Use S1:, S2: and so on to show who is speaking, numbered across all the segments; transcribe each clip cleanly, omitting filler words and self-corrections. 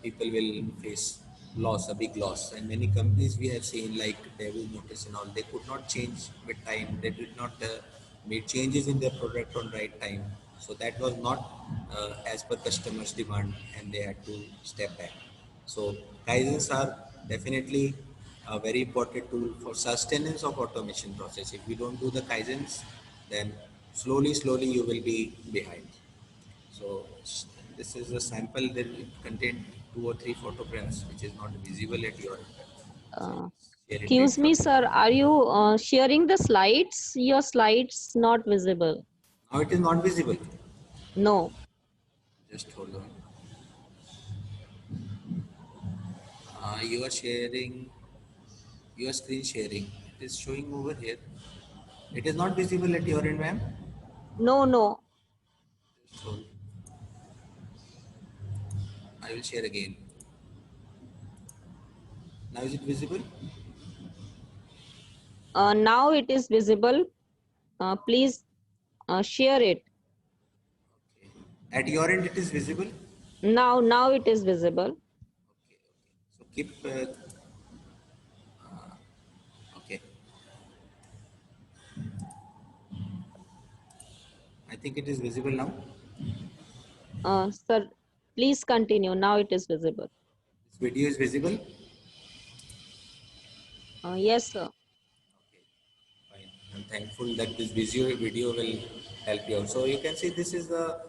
S1: people will face loss, a big loss. And many companies we have seen like Daewoo Motors and all, they could not change with time. They did not make changes in their product on right time. So that was not as per customers' demand, and they had to step back. So Kaizens are definitely a very important tool for sustenance of automation process. If you don't do the Kaizens, then slowly you will be behind. So this is a sample that it contained 2 or 3 photographs which is not visible at your end. So
S2: Uh,
S1: share it
S2: Excuse
S1: later.
S2: me, sir. Are you sharing the slides? Your slides not visible.
S1: Now it is not visible.
S2: No.
S1: Just hold on. You are sharing your screen sharing. It is showing over here. It is not visible at your end, ma'am.
S2: No, no.
S1: Just hold. I will share again. Now is it visible?
S2: Now it is visible. Please share it.
S1: At your end it is visible.
S2: Now it is visible.
S1: Okay. So keep. Okay. I think it is visible now.
S2: Sir, please continue. Now it is visible.
S1: This video is visible.
S2: Yes, sir.
S1: Fine. I'm thankful that this video will help you out. So you can see this is the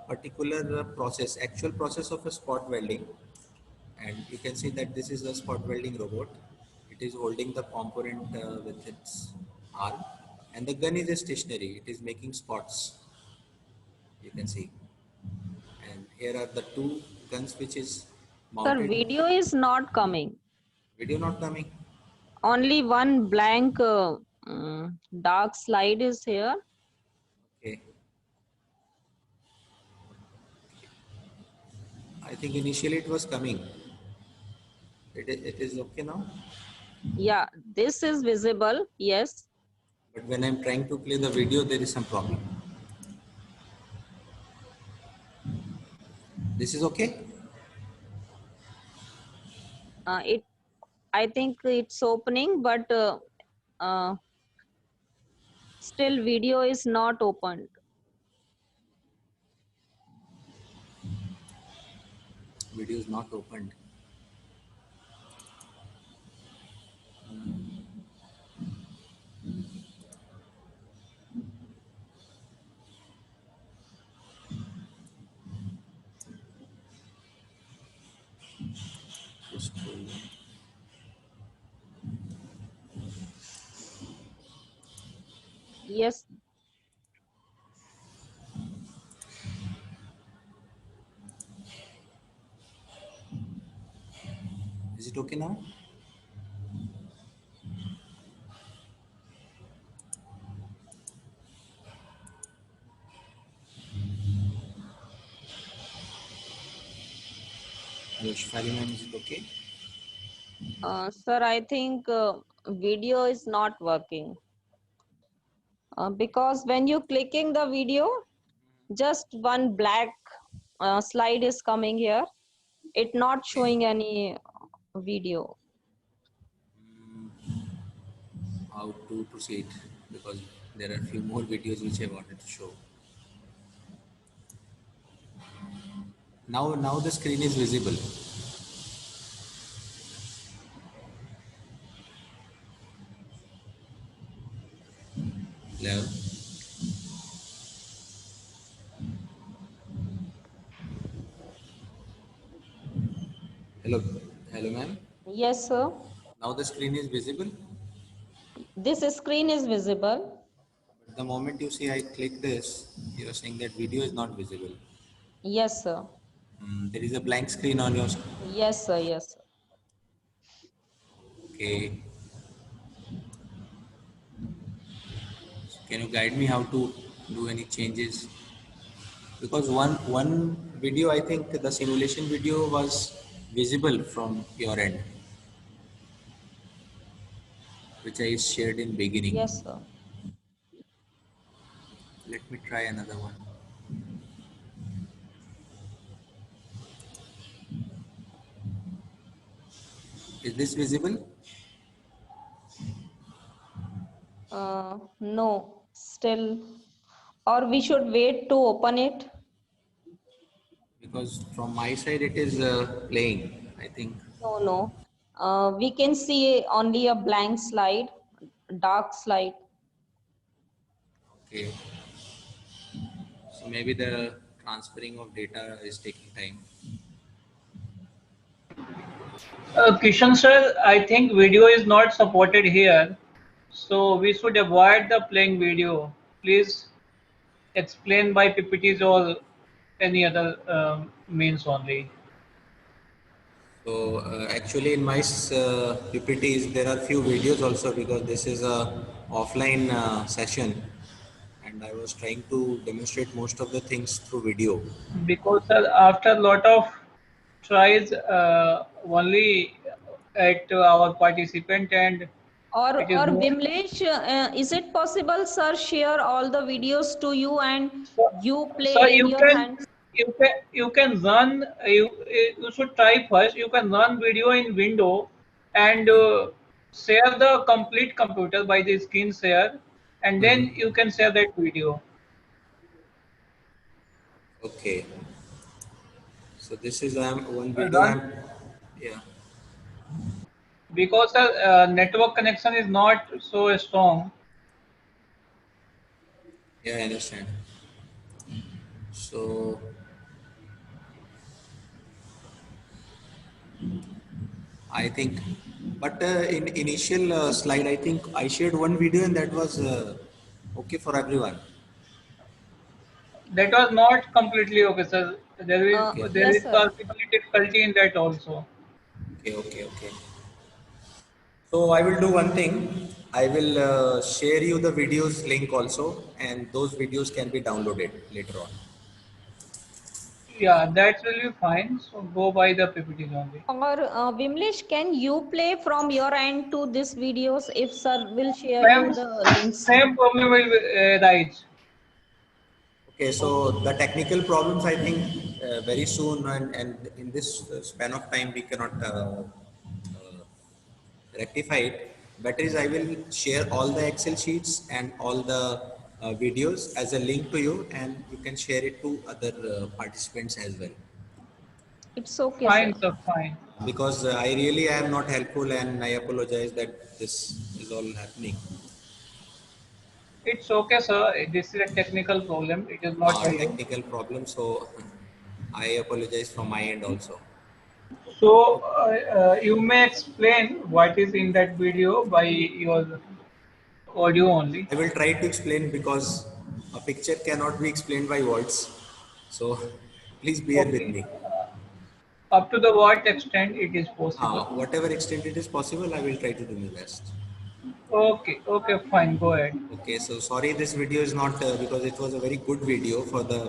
S1: particular process, actual process of a spot welding, and you can see that this is a spot welding robot. It is holding the component with its arm, and the gun is stationary. It is making spots. You can see, and here are the two guns which is
S2: Sir,
S1: mounted.
S2: video is not coming.
S1: Video not coming.
S2: Only one blank dark slide is here.
S1: Okay. I think initially it was coming. It is okay now.
S2: Yeah, this is visible. Yes.
S1: But when I'm trying to play the video, there is some problem. This is okay?
S2: It. I think it's opening, but uh, still video is not opened.
S1: Video is not opened. Just hold on.
S2: Yes.
S1: Is it okay now? Hello, Shifali ma'am, is it okay?
S2: Sir, I think video is not working because when you clicking the video, just one black slide is coming here. It not
S1: Okay.
S2: showing any video.
S1: How to proceed? Because there are a few more videos which I wanted to show. Now the screen is visible. Hello. Hello. Hello, ma'am.
S2: Yes, sir.
S1: Now the screen is visible.
S2: This screen is visible.
S1: But the moment you see I click this, you are saying that video is not visible.
S2: Yes, sir.
S1: There is a blank screen on your.
S2: Yes, sir. Yes, sir.
S1: Okay. Can you guide me how to do any changes? Because one video, I think the simulation video was visible from your end, which I shared in beginning.
S2: Yes, sir.
S1: Let me try another one. Is this visible?
S2: No, still. Or we should wait to open it.
S1: Because from my side it is playing, I think.
S2: No, no. We can see only a blank slide, dark slide.
S1: Okay. So maybe the transferring of data is taking time.
S3: Kishan sir, I think video is not supported here, so we should avoid the playing video. Please explain by PPTs or any other means only.
S1: So actually in my PPTs there are few videos also because this is a offline session and I was trying to demonstrate most of the things through video.
S3: Because after a lot of tries only at our participant and it is
S2: Or
S3: more.
S2: Vimlesh, is it possible, sir, share all the videos to you and
S3: So,
S2: you
S3: so
S2: play in your hands?
S3: you can run you should try first. You can run video in window and share the complete computer by the screen share, and then
S1: Mhm.
S3: you can share that video.
S1: Okay. So this is one video
S3: Run
S1: yeah.
S3: because the network connection is not so strong.
S1: Yeah, I understand. So I think, but in initial slide, I think I shared one video and that was okay for everyone.
S3: That was not completely okay, sir.
S1: Okay,
S3: There
S2: Yes,
S3: is
S2: sir.
S3: possible difficulty in that also.
S1: okay. So I will do one thing. I will share you the videos link also, and those videos can be downloaded later on.
S3: Yeah, that will be fine. So go by the PPTs only.
S2: Or Vimlesh, can you play from your end to these videos if sir will share
S3: Same,
S2: you the links?
S3: same problem will arise.
S1: Okay, so the technical problems I think very soon and in this span of time we cannot rectify it. But is I will share all the Excel sheets and all the videos as a link to you, and you can share it to other participants as well.
S2: It's okay,
S3: Fine,
S2: sir.
S3: sir, fine.
S1: Because I really am not helpful, and I apologize that this is all happening.
S3: It's okay, sir. This is a technical problem. It is not you.
S1: Technical problem, so I apologize from my end also.
S3: So you may explain what is in that video by your audio only.
S1: I will try to explain because a picture cannot be explained by words. So please bear with
S3: Okay.
S1: me.
S3: Up to the what extent it is possible.
S1: Whatever extent it is possible, I will try to do my best.
S3: Okay, okay, fine. Go ahead.
S1: Okay, so sorry this video is not because it was a very good video for the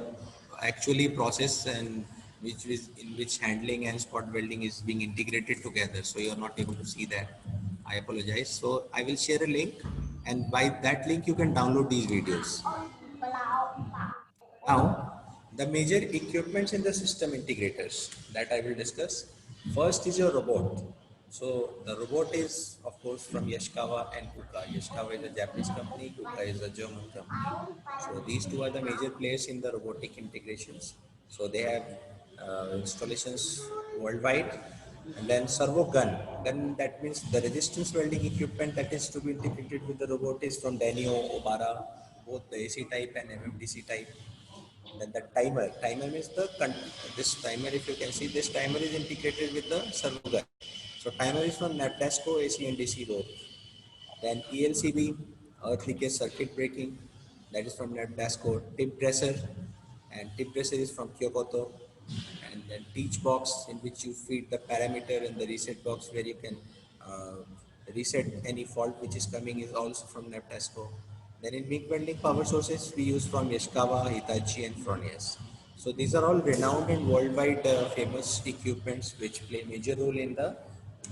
S1: actually process and which is in which handling and spot welding is being integrated together. So you're not able to see that. I apologize. So I will share a link and by that link you can download these videos. Now, the major equipments in the system integrators that I will discuss. First is your robot. So the robot is of course from Yaskawa and Kuka. Yaskawa is a Japanese company, Kuka is a German company. So these two are the major players in the robotic integrations. So they have installations worldwide. And then servo gun. Then that means the resistance welding equipment that is to be integrated with the robot is from Danio, Obara, both the AC type and MMDC type. Then the timer means this timer, if you can see, this timer is integrated with the servo gun. So timer is from Naptasco AC and DC both. Then ELCB, earth leakage circuit breaking, that is from Naptasco. Tip dresser, and tip dresser is from Kyokoto. And then teach box in which you feed the parameter, and the reset box where you can uh, reset any fault which is coming is also from Naptasco. Then in MIG welding power sources we use from Yaskawa, Hitachi and Fronius. So these are all renowned and worldwide famous equipments which play major role in the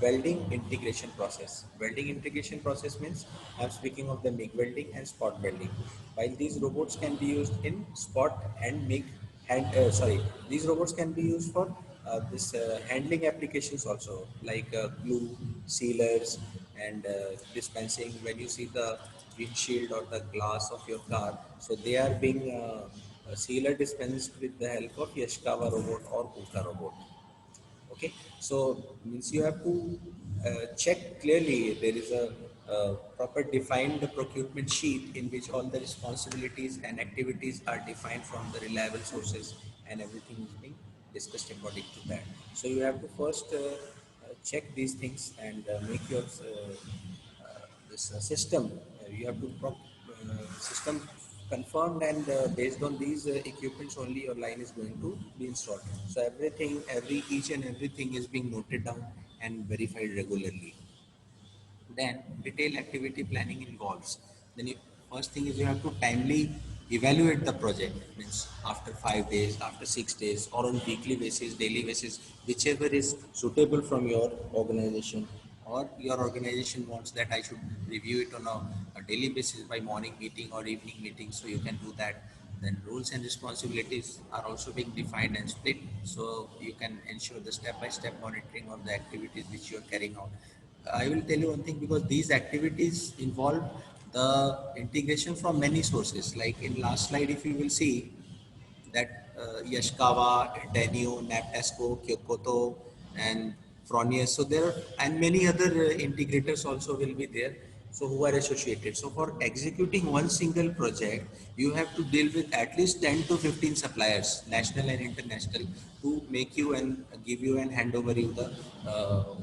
S1: welding integration process. Welding integration process means I'm speaking of the MIG welding and spot welding. While these robots can be used in spot and MIG these robots can be used for this handling applications also, like glue, sealers, and dispensing. When you see the windshield or the glass of your car, so they are being sealer dispensed with the help of Yashikawa robot or Kuka robot. Okay, so means you have to check clearly. There is a proper defined procurement sheet in which all the responsibilities and activities are defined from the reliable sources, and everything is being discussed according to that. So you have to first check these things and make your this system. You have to system confirmed, and based on these equipments only your line is going to be installed. So everything, each and everything is being noted down and verified regularly. Then detailed activity planning involves. Then first thing is you have to timely evaluate the project. Means after 5 days, after 6 days, or on weekly basis, daily basis, whichever is suitable from your organization, or your organization wants that I should review it on a daily basis by morning meeting or evening meeting. So you can do that. Then rules and responsibilities are also being defined and split, so you can ensure the step-by-step monitoring of the activities which you are carrying out. I will tell you one thing, because these activities involve the integration from many sources. Like in last slide, if you will see that Yashikawa, Denio, Naptasco, Kyokoto, and Fronius. So there are, and many other integrators also will be there. So who are associated. So for executing one single project, you have to deal with at least 10 to 15 suppliers, national and international, to make you and give you and hand over you the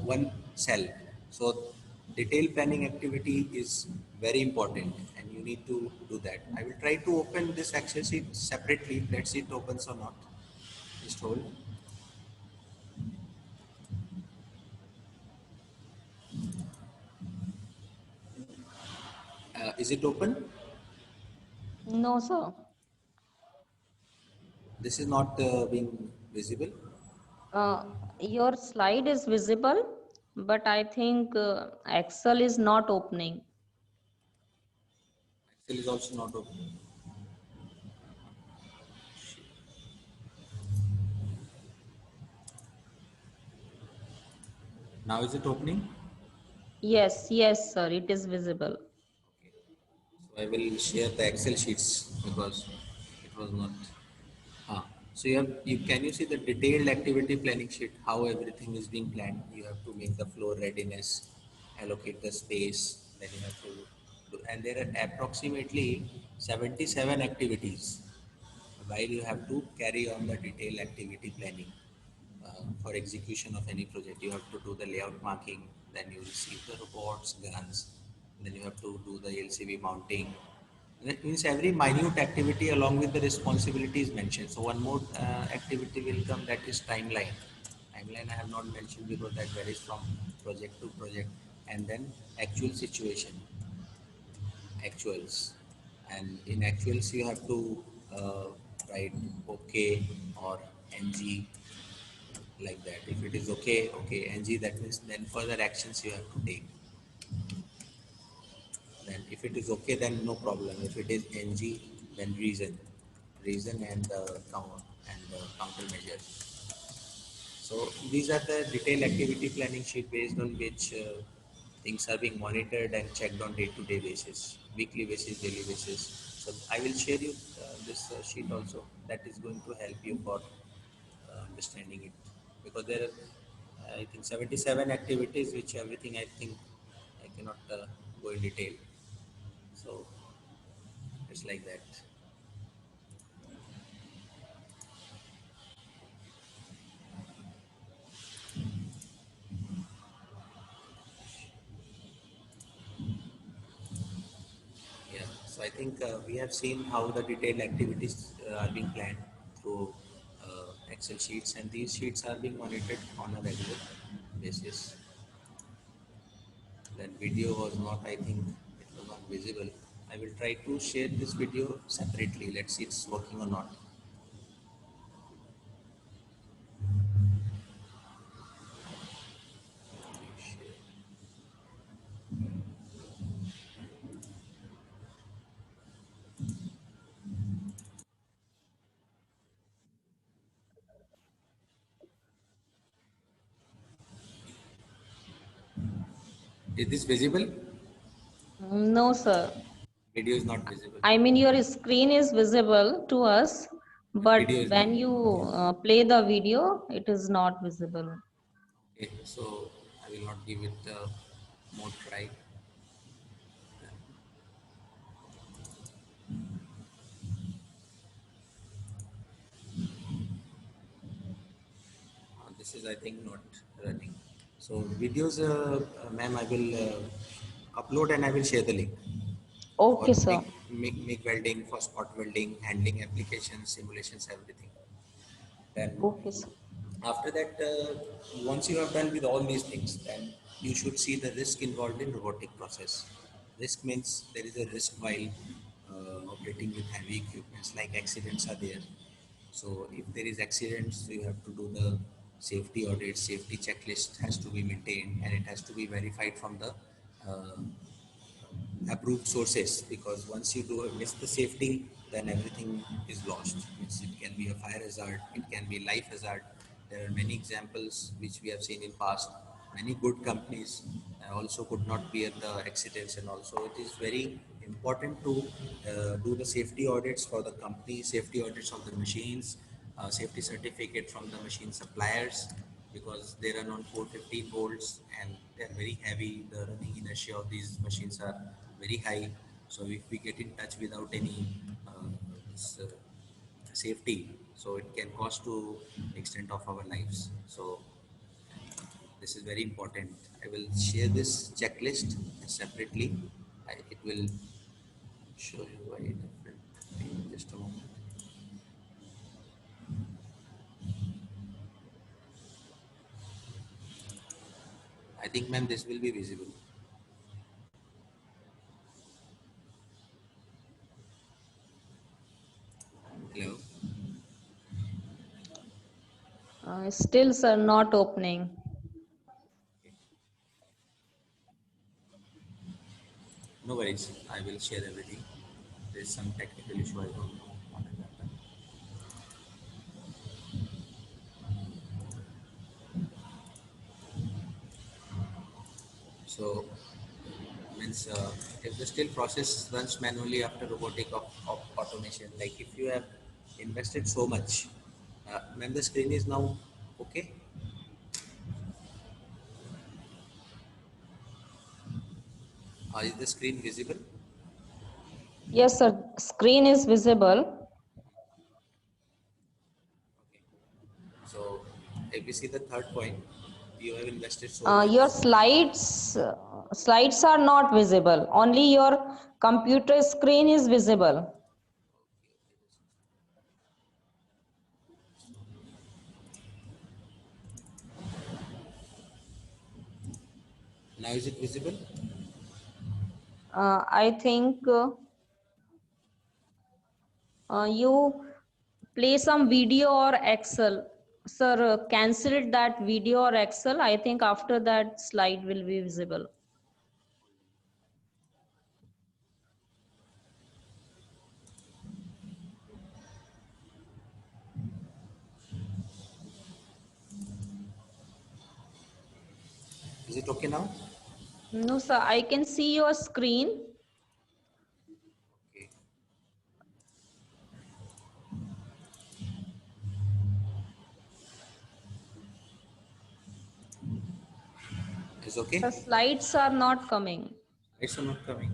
S1: one cell. So detailed planning activity is very important, and you need to do that. I will try to open this Excel sheet separately. Let's see it opens or not. Just hold. Is it open?
S2: No, sir.
S1: This is not being visible.
S2: Uh, your slide is visible, but I think Excel is not opening.
S1: Excel is also not open. Now is it opening?
S2: Yes, yes, sir, it is visible.
S1: So I will share the Excel sheets because it was not. So can you see the detailed activity planning sheet, how everything is being planned? You have to make the floor readiness, allocate the space, then you have to do, and there are approximately 77 activities while you have to carry on the detailed activity planning. For execution of any project, you have to do the layout marking, then you receive the robots, guns, then you have to do the LCV mounting. That means every minute activity along with the responsibility is mentioned. So one more activity will come, that is timeline. Timeline I have not mentioned because that varies from project to project. And then actual situation, actuals. And in actuals you have to write OK or NG, like that. If it is okay, okay, NG, that means then further actions you have to take. Then if it is okay, then no problem. If it is NG, then reason and countermeasures. So these are the detailed activity planning sheet based on which things are being monitored and checked on day-to-day basis, weekly basis, daily basis. So I will share you this sheet also. That is going to help you for understanding it, because there are I think 77 activities, which everything I think I cannot go in detail. So it's like that. Yeah. So I think we have seen how the detailed activities are being planned through Excel sheets, and these sheets are being monitored on a regular basis. That video was not, I think, it was not visible. I will try to share this video separately. Let's see it's working or not. Is this visible?
S2: No, sir.
S1: Video is not visible.
S2: I mean, your screen is visible to us, but
S1: Video is not.
S2: when you play the video, it is not visible.
S1: Okay, so I will not give it more try. This is, I think, not running. So videos, ma'am, I will upload and I will share the link for
S2: Okay, sir.
S1: MIG welding, for spot welding, handling applications, simulations, everything. Then
S2: Okay, sir.
S1: after that, once you have done with all these things, then you should see the risk involved in robotic process. Risk means there is a risk while operating with heavy equipments, like accidents are there. So if there is accidents, you have to do the safety audit, safety checklist has to be maintained, and it has to be verified from the uh, approved sources, because once you do miss the safety, then everything is lost. It can be a fire hazard, it can be life hazard. There are many examples which we have seen in past. Many good companies also could not bear the accidents, and also it is very important to do the safety audits for the company, safety audits of the machines, safety certificate from the machine suppliers, because they run on 415 volts and they're very heavy. The running inertia of these machines are very high. So if we get in touch without any this, safety, so it can cost to extent of our lives. So this is very important. I will share this checklist separately. It will show you why different. Just a moment. I think, ma'am, this will be visible. Hello.
S2: Still, sir, not opening.
S1: No worries. I will share everything. There's some technical issue. I don't know what has happened. So means if the still process runs manually after robotic of automation, like if you have invested so much, when the screen is now okay, is the screen visible?
S2: Yes, sir. Screen is visible.
S1: Okay. So if we see the third point, you have invested so much.
S2: Your slides are not visible. Only your computer screen is visible.
S1: Now is it visible?
S2: I think you play some video or Excel. Sir, cancel that video or Excel. I think after that slide will be visible.
S1: Is it okay now?
S2: No, sir, I can see your screen.
S1: Okay. Is okay?
S2: The slides are not coming.
S1: It's not coming.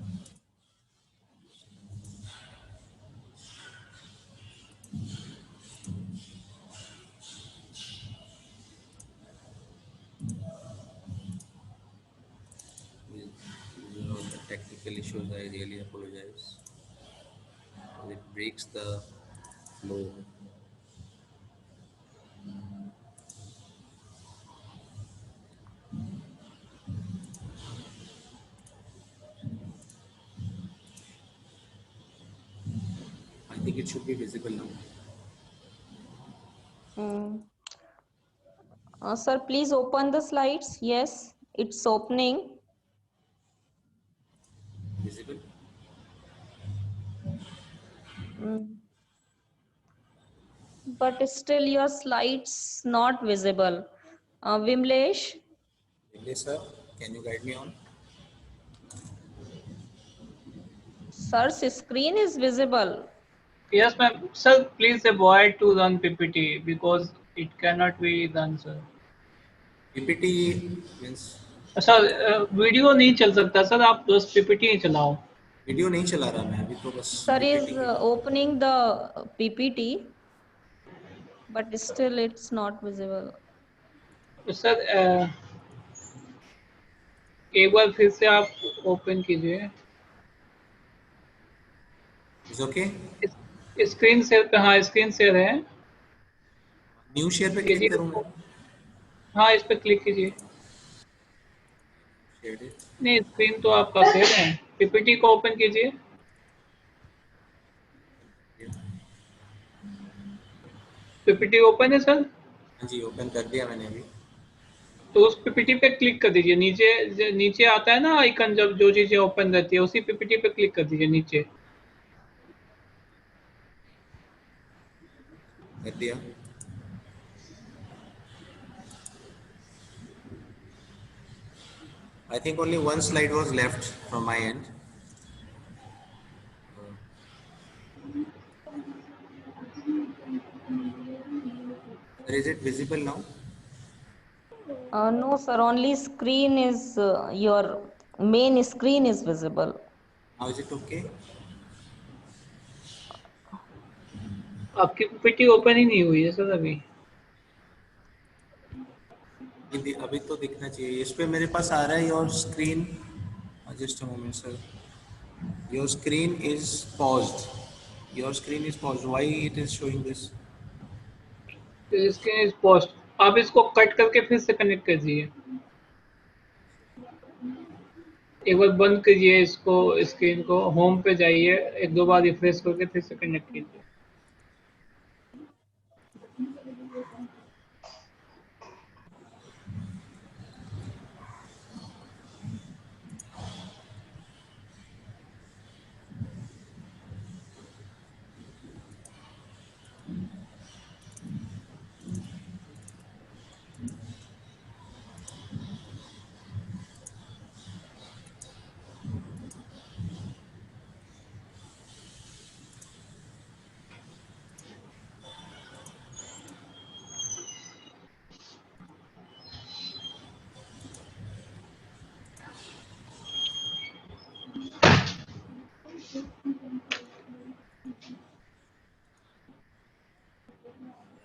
S1: With the technical issues, I really apologize. It breaks the flow. I think it should be visible now.
S2: Mm. Sir, please open the slides. Yes, it's opening.
S1: Visible?
S2: Mm. But still your slides not visible. Vimlesh,
S1: Yes, sir. Can you guide me on?
S2: Sir's screen is visible.
S3: Yes, ma'am. Sir, please avoid to run PPT because it cannot be done, sir.
S1: PPT means
S3: sir video नहीं चल सकता sir, आप बस PPT ही चलाओ.
S1: Video नहीं चला रहा मैं अभी तो बस
S2: Sir is
S1: PPT he.
S2: opening the PPT, but still it's not visible.
S3: तो सर एक बार फिर से आप ओपन कीजिए.
S1: Is okay.
S3: स्क्रीन शेयर पे, हाँ स्क्रीन शेयर है.
S1: न्यू शेयर पे क्लिक
S3: कीजिए
S1: करूँ मैं?
S3: इसको. हाँ इस पे क्लिक कीजिए.
S1: Share it.
S3: नहीं स्क्रीन तो आपका शेयर है. पीपीटी को ओपन कीजिए. पीपीटी ओपन है सर.
S1: हाँ जी ओपन कर दिया मैंने अभी।
S3: तो उस पीपीटी पे क्लिक कर दीजिए. नीचे नीचे आता है ना आइकन, जब जो चीजें ओपन रहती है उसी पीपीटी पे क्लिक कर दीजिए नीचे.
S1: कर दिया। I think only one slide was left from my end. Sir, is it visible now?
S2: No, sir, only screen is, your main screen is visible.
S1: Now is it okay?
S3: आपकी PPT open ही नहीं हुई है sir अभी.
S1: अभी तो दिखना चाहिए। इस पे मेरे पास आ रहा है your screen. Just a moment sir. Your screen is paused। Your screen is paused। Why it is showing this?
S3: Screen is post. आप इसको कट करके फिर से कनेक्ट कर दीजिए. एक बार बंद कीजिए इसको, स्क्रीन को, होम पे जाइए, एक दो बार रिफ्रेश करके फिर से कनेक्ट कीजिए.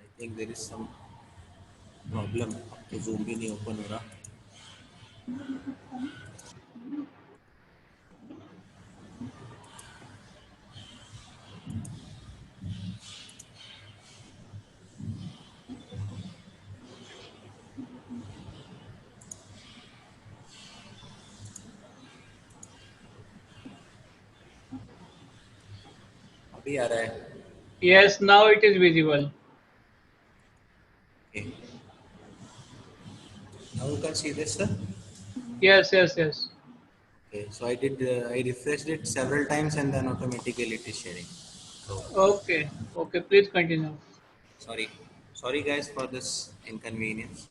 S1: I think there is some problem. अब तो जूम भी नहीं ओपन हो रहा। अभी आ रहा है।
S3: Yes now it is visible.
S1: Okay. Now you can see this, sir.
S3: Yes yes yes.
S1: Okay, so I refreshed it several times and then automatically it is sharing. So
S3: okay okay please continue.
S1: sorry, sorry guys for this inconvenience.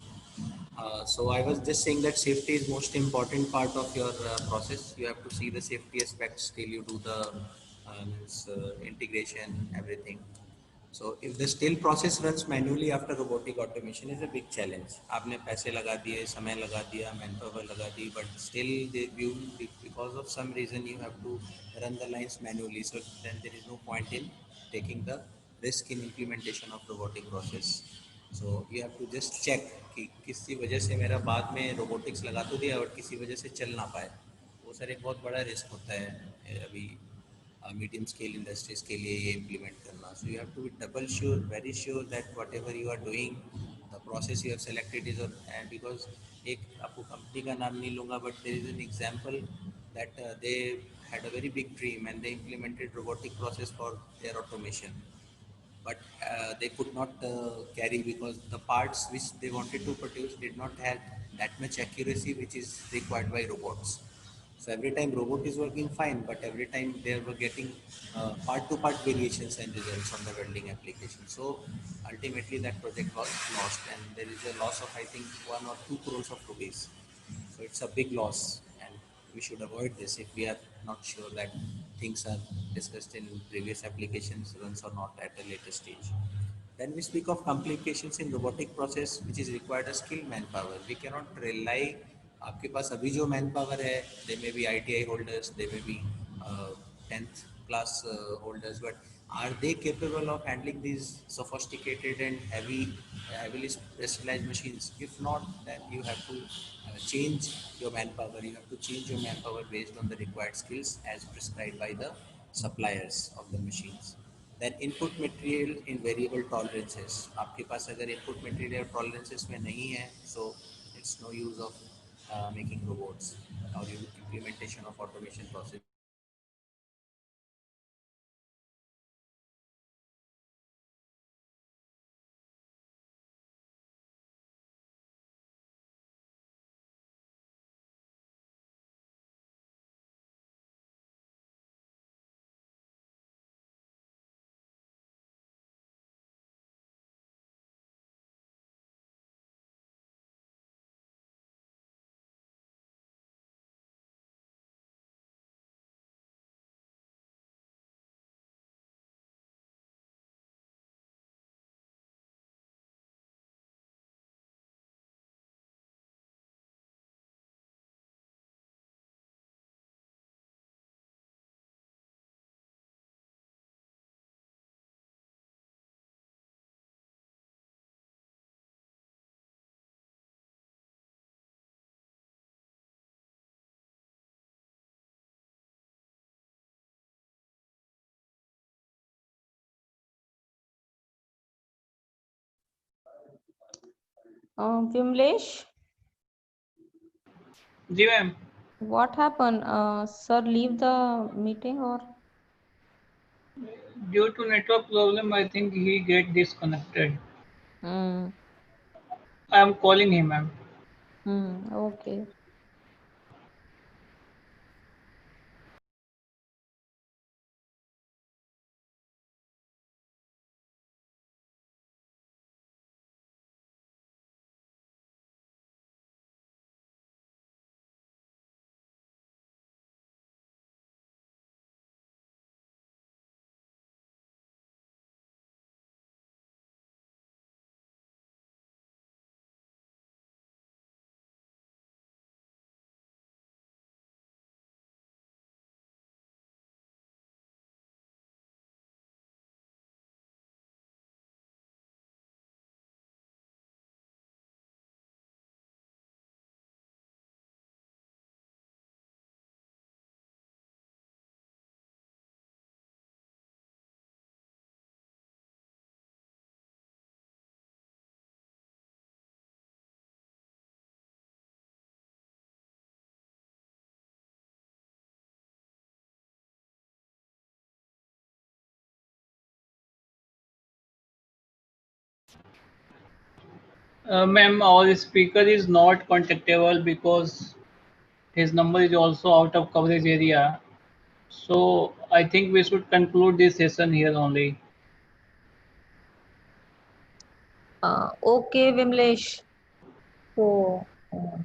S1: So I was just saying that safety is most important part of your process. You have to see the safety aspects till you do the integration, everything. So if the still process runs manually after robotic automation is a big challenge. आपने पैसे लगा दिए, समय लगा दिया, manpower लगा दी, but still because of some reason you have to run the lines manually. So then there is no point in taking the risk in implementation of robotic process. So you have to just check कि किसी वजह से मेरा बाद में robotics लगा तो दिया और किसी वजह से चल ना पाए। वो सर एक बहुत बड़ा रिस्क होता है अभी मीडियम स्केल इंडस्ट्रीज के लिए ये इम्प्लीमेंट करना. So you have to be double sure, very sure that whatever you are doing the process you have selected is and because एक आपको कंपनी का नाम नहीं लूँगा but there is an example that they had a very big dream and they implemented robotic process for their automation, but they could not carry because the parts which they wanted to produce did not have that much accuracy which is required by robots. So every time robot is working fine, but every time they were getting part-to-part variations and results on the welding application. So ultimately that project was lost, and there is a loss of I think 1 or 2 crores of rupees. So it's a big loss, and we should avoid this if we are not sure that things are discussed in previous applications runs or not at a later stage. Then we speak of complications in robotic process which is required a skilled manpower. We cannot rely आपके पास अभी जो manpower है they may be ITI holders, they may be 10th class holders, but are they capable of handling these sophisticated and heavily specialized machines? If not, then you have to change your manpower. You have to change your manpower based on the required skills as prescribed by the suppliers of the machines. Then input material in variable tolerances. आपके पास अगर input material tolerances में नहीं है, so it's no use of making robots or implementation of automation process.
S2: Vimlesh,
S3: ji ma'am.
S2: what happened? Sir, leave the meeting or?
S3: Due to network problem, I think he get disconnected.
S2: Hmm.
S3: I am calling him, ma'am.
S2: Okay.
S3: Ma'am, our speaker is not contactable because his number is also out of coverage area. So I think we should conclude this session here only.
S2: Okay, Vimlesh. So, uh,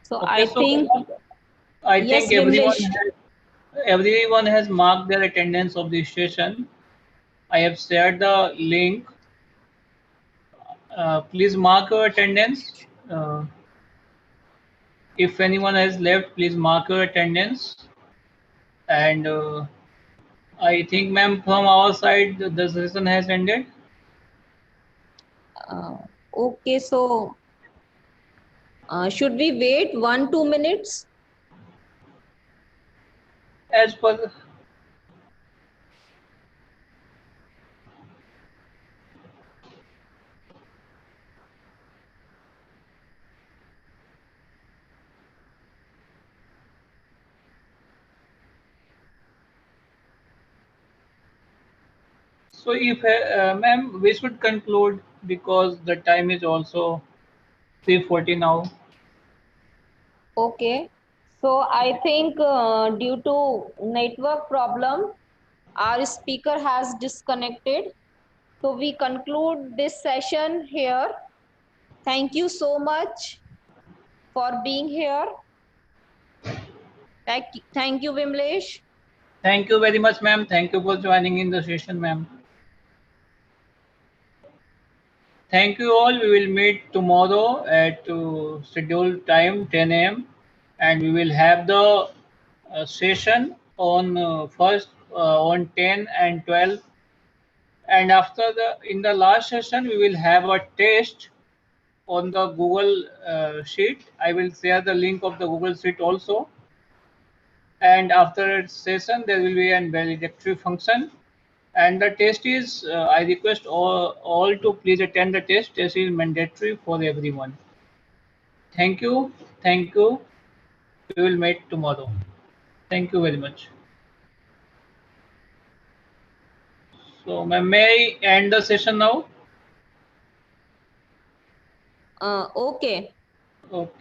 S2: so
S3: Okay,
S2: I
S3: so
S2: think,
S3: I
S2: yes,
S3: think everyone
S2: Vimlesh.
S3: has marked their attendance of this session. I have shared the link. Please mark your attendance. If anyone has left, please mark your attendance. And I think, ma'am, from our side, the session has ended.
S2: Okay, so should we wait 1-2 minutes?
S3: As per so, if ma'am, we should conclude because the time is also 3:40 now.
S2: Okay. So I think due to network problem, our speaker has disconnected. So we conclude this session here. Thank you so much for being here. Thank you, Vimlesh.
S3: Thank you very much, ma'am. Thank you for joining in the session, ma'am. Thank you all. We will meet tomorrow at scheduled time 10 a.m. and we will have the session on first on 10 and 12. And after in the last session, we will have a test on the Google Sheet. I will share the link of the Google Sheet also. And after its session, there will be an valedictory function. And the test is, I request all to please attend the test. Test is mandatory for everyone. Thank you. Thank you. We will meet tomorrow. Thank you very much. So, ma'am, may I end the session now?
S2: Okay.
S3: Okay.